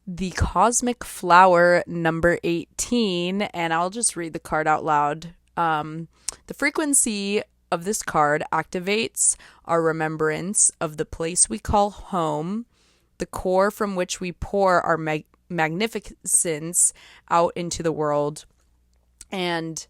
the Cosmic Flower number 18, and I'll just read the card out loud. The frequency of this card activates our remembrance of the place we call home, the core from which we pour our magnificence out into the world. And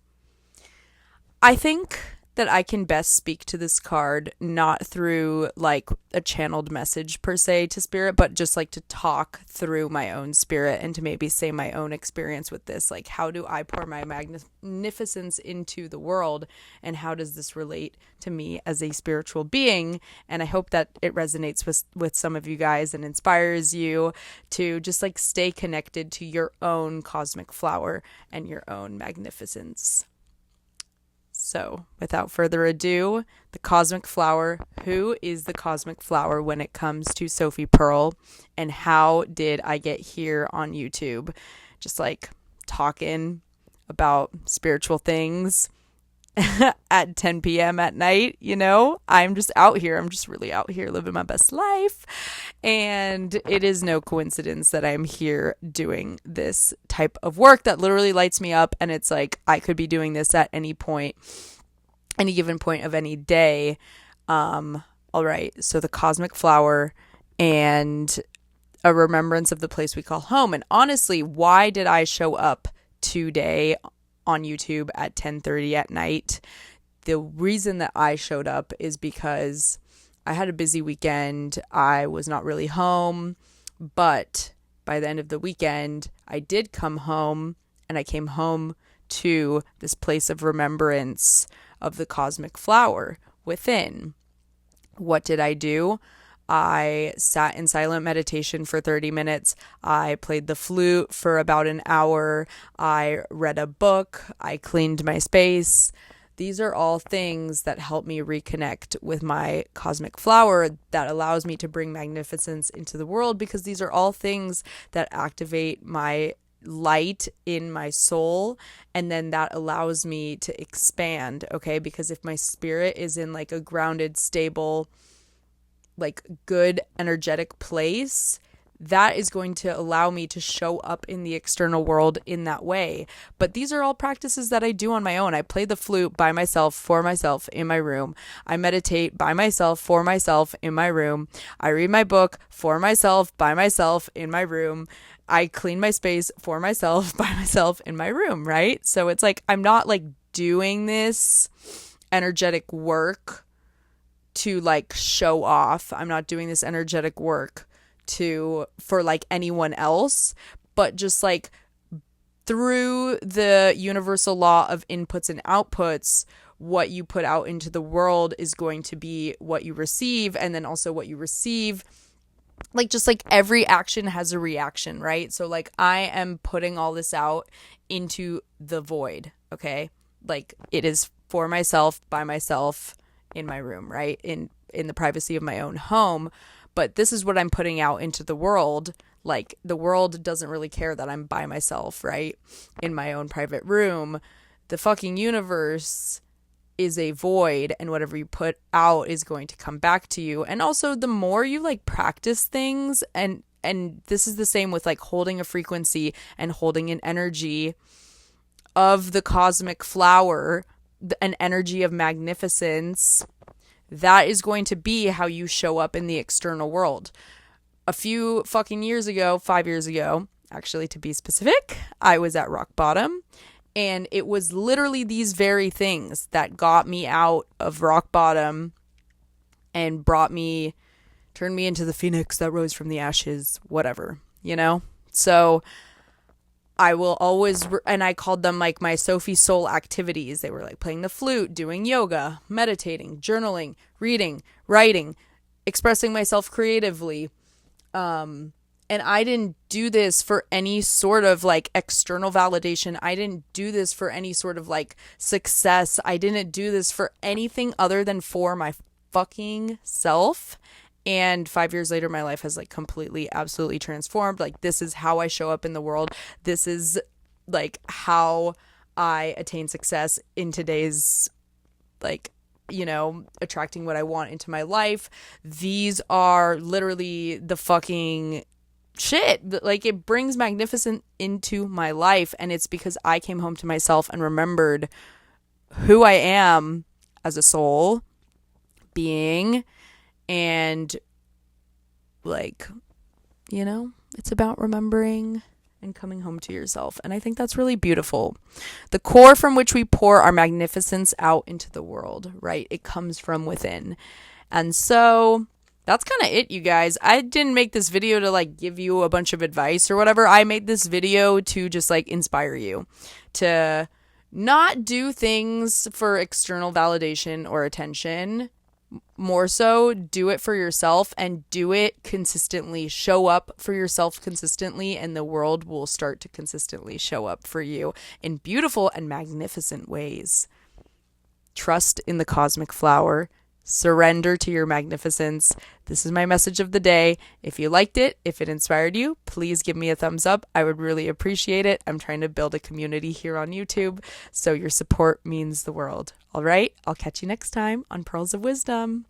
I think that I can best speak to this card not through like a channeled message per se to spirit, but just like to talk through my own spirit and to maybe say my own experience with this. Like, how do I pour my magnificence into the world, and how does this relate to me as a spiritual being? And I hope that it resonates with some of you guys and inspires you to just like stay connected to your own cosmic flower and your own magnificence. So, without further ado, the cosmic flower. Who is the cosmic flower when it comes to Sophie Pearl? And how did I get here on YouTube? Just like talking about spiritual things at 10 p.m. at night, you know? I'm just out here. I'm just really out here living my best life. And it is no coincidence that I'm here doing this type of work that literally lights me up. And it's like I could be doing this at any point, any given point of any day. All right. So the cosmic flower and a remembrance of the place we call home. And honestly, why did I show up today on YouTube at 10:30 at night? The reason that I showed up is because I had a busy weekend. I was not really home, but by the end of the weekend, I did come home, and I came home to this place of remembrance of the cosmic flower within. What did I do? I sat in silent meditation for 30 minutes. I played the flute for about an hour. I read a book. I cleaned my space. These are all things that help me reconnect with my cosmic flower, that allows me to bring magnificence into the world, because these are all things that activate my light in my soul, and then that allows me to expand, okay? Because if my spirit is in like a grounded, stable, like good energetic place, that is going to allow me to show up in the external world in that way. But these are all practices that I do on my own. I play the flute by myself, for myself, in my room. I meditate by myself, for myself, in my room. I read my book for myself, by myself, in my room. I clean my space for myself, by myself, in my room, right? So it's like I'm not like doing this energetic work to like show off. I'm not doing this energetic work for like anyone else, but just like through the universal law of inputs and outputs, what you put out into the world is going to be what you receive, and then also what you receive, like just like every action has a reaction, right? So like I am putting all this out into the void, okay? Like it is for myself, by myself, in my room, right? In the privacy of my own home. But this is what I'm putting out into the world. Like the world doesn't really care that I'm by myself, right? In my own private room. The fucking universe is a void, and whatever you put out is going to come back to you. And also the more you like practice things, and this is the same with like holding a frequency and holding an energy of the cosmic flower, an energy of magnificence, that is going to be how you show up in the external world. A few fucking years ago, 5 years ago, actually to be specific, I was at rock bottom, and it was literally these very things that got me out of rock bottom and turned me into the phoenix that rose from the ashes, whatever, you know? So I will always, and I called them like my Sophie soul activities. They were like playing the flute, doing yoga, meditating, journaling, reading, writing, expressing myself creatively. And I didn't do this for any sort of like external validation. I didn't do this for any sort of like success. I didn't do this for anything other than for my fucking self. And 5 years later, my life has like completely, absolutely transformed. Like this is how I show up in the world. This is like how I attain success in today's like, you know, attracting what I want into my life. These are literally the fucking like it brings magnificent into my life, and it's because I came home to myself and remembered who I am as a soul being. And like, it's about remembering and coming home to yourself. And I think that's really beautiful. The core from which we pour our magnificence out into the world, right? It comes from within. And so that's kind of it, you guys. I didn't make this video to like give you a bunch of advice or whatever. I made this video to just like inspire you to not do things for external validation or attention. More so, do it for yourself and do it consistently. Show up for yourself consistently, and the world will start to consistently show up for you in beautiful and magnificent ways. Trust in the cosmic flower. Surrender to your magnificence. This is my message of the day. If you liked it, if it inspired you, please give me a thumbs up. I would really appreciate it. I'm trying to build a community here on YouTube, so your support means the world. All right, I'll catch you next time on Pearls of Wisdom.